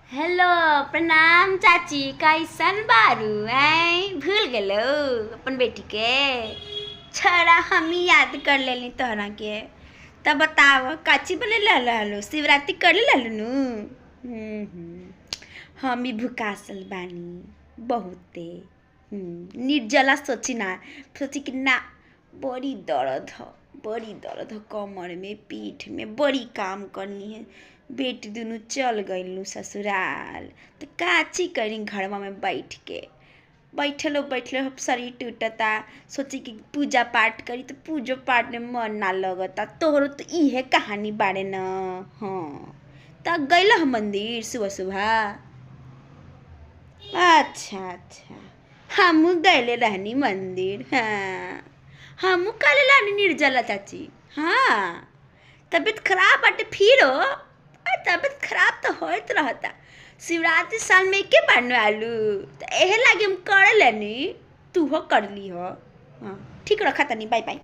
Hello प्रणाम चाची, कैसन बारू? हैं भूल गेलो अपन बेटी के? छोड़ा हम ही याद कर लेली तोहरा के। तब बताव काची बने लो शिवरात्रि कर नु? हम ही भूकासल बानी बहुते। निर्जला सोची ना, सोची कि ना बड़ी दर्द हो कमर में पीठ में, बड़ी काम करनी है। बेटी दुनू चल गईलू ससुराल तो काची करी घरवा में बैठ के। बैठलो शरीर टूटता। सोची कि पूजा पाठ करी तो पूजो पाठ में मन ना लगता। तोहरो तो इहे कहानी बारे न। हाँ तो गईला मंदिर सुबह सुबह? अच्छा हमू गईले रहनी मंदिर। हाँ हमू कल रहनी निर्जला चाची। हाँ तबीयत खराब बाटे फिरो? तबीयत खराब तो होत रहता। शिवरात्रि साल में के बार आलू तो एहे लागे हम कर लेनी, तू हो कर ली हो। हाँ ठीक रखा तनी, बाय बाय।